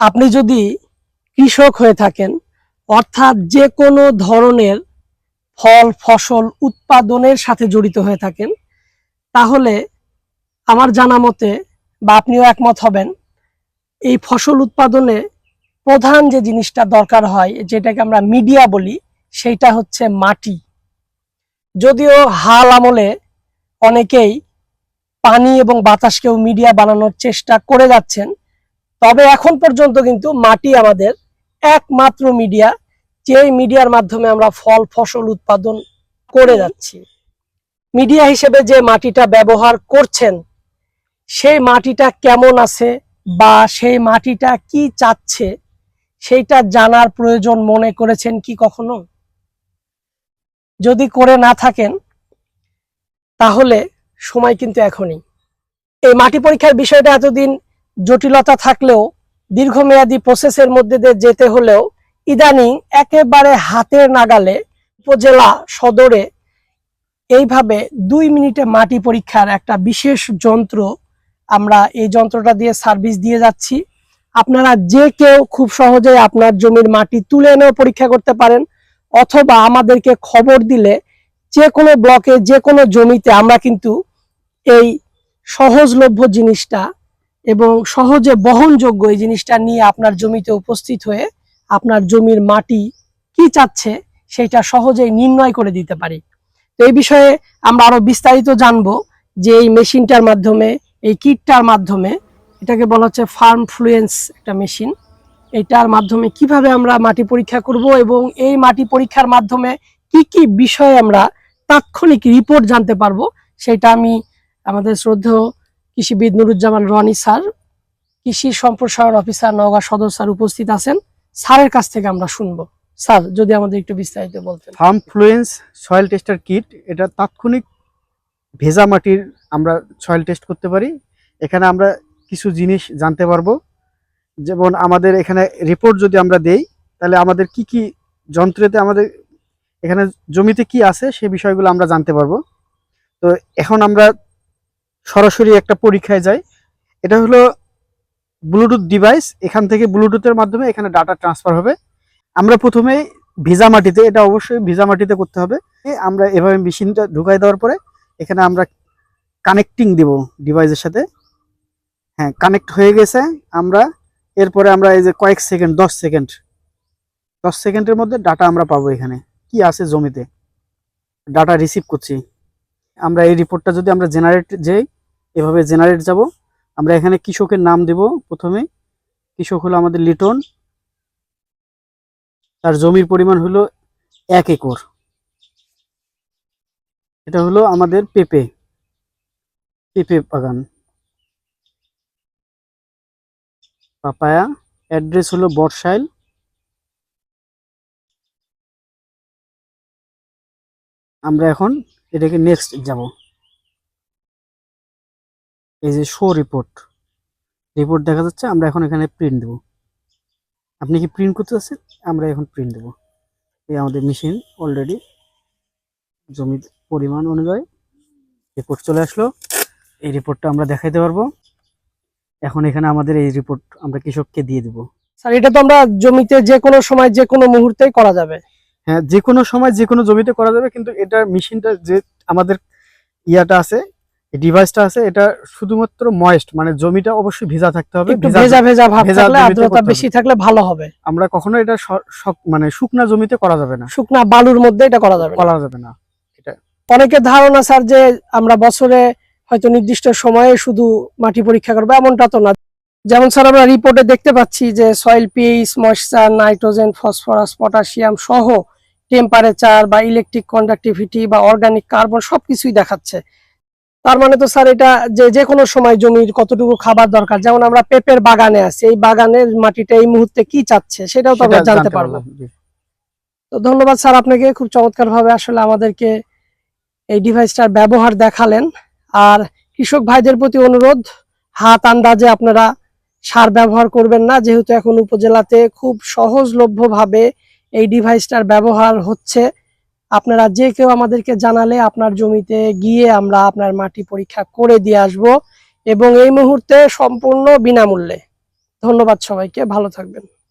আপনি যদি কৃষক হয়ে থাকেন, অর্থাৎ যে কোনো ধরনের ফল ফসল উৎপাদনের সাথে জড়িত হয়ে থাকেন, তাহলে আমার জানা মতে বা আপনিও একমত হবেন, এই ফসল উৎপাদনে প্রধান যে জিনিসটা দরকার হয়, যেটাকে আমরা মিডিয়া বলি, সেইটা হচ্ছে মাটি। যদিও হাল আমলে অনেকেই পানি এবং বাতাসকেও মিডিয়া বানানোর চেষ্টা করে যাচ্ছেন, তবে এখন পর্যন্ত কিন্তু মাটি আমাদের একমাত্র মিডিয়া, যে মিডিয়ার মাধ্যমে আমরা ফল ফসল উৎপাদন করে যাচ্ছি। মিডিয়া হিসেবে যে মাটিটা ব্যবহার করছেন, সেই মাটিটা কেমন আছে বা সেই মাটিটা কি চাচ্ছে, সেইটা জানার প্রয়োজন মনে করেছেন কি কখনো? যদি করে না থাকেন, তাহলে সময় কিন্তু এখনই। এই মাটি পরীক্ষার বিষয়টা এতদিন জটিলতা থাকলেও, দীর্ঘমেয়াদী প্রসেসের মধ্যে দিয়ে যেতে হলেও, ইদানিং একেবারে হাতের নাগালে উপজেলা সদরে এইভাবে 2 মিনিটে মাটি পরীক্ষার একটা বিশেষ যন্ত্র, আমরা এই যন্ত্রটা দিয়ে সার্ভিস দিয়ে যাচ্ছি। আপনারা যে কেউ খুব সহজে আপনার জমির মাটি তুলে এনেও পরীক্ষা করতে পারেন, অথবা আমাদেরকে খবর দিলে যে কোনো ব্লকে যে কোনো জমিতে আমরা কিন্তু এই সহজলভ্য জিনিসটা এবং সহজে বহনযোগ্য এই জিনিসটা নিয়ে আপনার জমিতে উপস্থিত হয়ে আপনার জমির মাটি কি চাচ্ছে সেটা সহজেই নির্ণয় করে দিতে পারি। তো এই বিষয়ে আমরা আরো বিস্তারিত জানবো যে এই মেশিনটার মাধ্যমে, এই কিটটার মাধ্যমে, এটাকে বলা হচ্ছে ফার্ম ফ্লুয়েন্স একটা মেশিন, এটার মাধ্যমে কিভাবে আমরা মাটি পরীক্ষা করব এবং এই মাটি পরীক্ষার মাধ্যমে কি কি বিষয়ে আমরা তাৎক্ষণিক রিপোর্ট জানতে পারবো, সেটা আমি আমাদের শ্রদ্ধেয় কৃষিবিদ নুরুজ্জামান রনি স্যার, কৃষি সম্প্রসারণ অফিসার নওগাঁ সদর স্যার উপস্থিত আছেন। স্যারের কাছ থেকে আমরা শুনবো। স্যার, যদি আমাদের একটু বিস্তারিত বলতেন। Farm fluency soil tester kit, এটা তাৎক্ষণিক ভেজা মাটির আমরা সয়েল টেস্ট করতে পারি। এখানে আমরা কিছু জিনিস জানতে পারবো, যেমন আমাদের এখানে রিপোর্ট যদি আমরা দেই, তাহলে আমাদের কি কি যন্ত্রেতে আমাদের এখানে জমিতে কি আছে সে বিষয়গুলো আমরা জানতে পারবো। তো এখন আমরা সরাসরি একটা পরীক্ষায় যাই। এটা হলো ব্লুটুথ ডিভাইস, এখান থেকে ব্লুটুথের মাধ্যমে এখানে ডাটা ট্রান্সফার হবে। আমরা প্রথমে ভিজা মাটিতে, এটা অবশ্যই ভিজা মাটিতে করতে হবে। আমরা এভাবে মেশিনটা ঢুকাই দেওয়ার পরে এখানে আমরা কানেক্টিং দিব ডিভাইসের সাথে। হ্যাঁ, কানেক্ট হয়ে গেছে। আমরা এরপরে আমরা এই যে কয়েক সেকেন্ড, 10 সেকেন্ডের মধ্যে ডাটা আমরা পাবো এখানে কি আছে জমিতে, ডাটা রিসিভ করছি আমরা। এই রিপোর্টটা যদি আমরা জেনারেট যাই, এভাবে জেনারেট যাব। আমরা এখানে কৃষকের নাম দেব। প্রথমে কৃষক হলো আমাদের লিটন, তার জমির পরিমাণ হলো 1 একর। এটা হলো আমাদের পেঁপে বাগান, পাপায়া। অ্যাড্রেস হলো বর্ষাইল। আমরা এখন এটাকে নেক্সট যাব। এই যে শো রিপোর্ট দেখা যাচ্ছে। আমরা এখন এখানে প্রিন্ট দেব। আপনি কি প্রিন্ট করতে চাচ্ছেন? আমরা এখন প্রিন্ট দেব। এই আমাদের মেশিন অলরেডি জমির পরিমাণ অনুযায়ী রিপোর্ট চলে আসলো। এই রিপোর্টটা আমরা দেখাইতে পারবো। এখন এখানে আমাদের এই রিপোর্ট আমরা কৃষককে দিয়ে দেব। স্যার, এটা তো আমরা জমিতে যে কোনো সময় যে কোনো মুহূর্তেই করা যাবে? হ্যাঁ, যে কোনো সময় যে কোনো জমিতে করা যাবে, কিন্তু এটা মেশিনটা যে আমাদের ইয়াটা আছে, এই ডিভাইসটা আছে, এটা শুধুমাত্র ময়েস্ট, মানে জমিটা অবশ্যই ভেজা থাকতে হবে। একটু ভেজা ভেজা ভাব থাকলে, আর্দ্রতা বেশি থাকলে ভালো হবে। আমরা কখনো এটা মানে শুকনা জমিতে করা যাবে না, শুকনা বালুর মধ্যে এটা করা যাবে না। এটা অনেকের ধারণা স্যার যে আমরা বছরে হয়তো নির্দিষ্ট সময়ে শুধু মাটি পরীক্ষা করবো, এমনটা তো না। যেমন স্যার আমরা রিপোর্টে দেখতে পাচ্ছি যে soil pH, moisture, nitrogen, phosphorus, potassium সহ টেম্পারেচার বা ইলেকট্রিক কন্ডাক্টিভিটি বা অর্গানিক কার্বন সবকিছুই দেখাচ্ছে। তার মানে তো স্যার এটা যে কোনো সময় জমির কতটুকু খাবার দরকার, যেমন আমরা পেঁপের বাগানে আছি, এই বাগানের মাটিটা এই মুহূর্তে কি চাচ্ছে সেটাও তো আমরা জানতে পারবো। তো ধন্যবাদ স্যার আপনাকে, খুব চমৎকার ভাবে আসলে আমাদেরকে এই ডিভাইসটার ব্যবহার দেখালেন। আর কৃষক ভাইদের প্রতি অনুরোধ, হাত আন্দাজে আপনারা সার ব্যবহার করবেন না, যেহেতু এখন উপজেলাতে খুব সহজলভ্যভাবে এই ডিভাইসটার ব্যবহার হচ্ছে। আপনারা যে কেউ আমাদেরকে জানালে আপনার জমিতে গিয়ে আমরা আপনার মাটি পরীক্ষা করে দিয়ে আসব, এবং এই মুহূর্তে সম্পূর্ণ বিনামূল্যে। ধন্যবাদ সবাইকে, ভালো থাকবেন।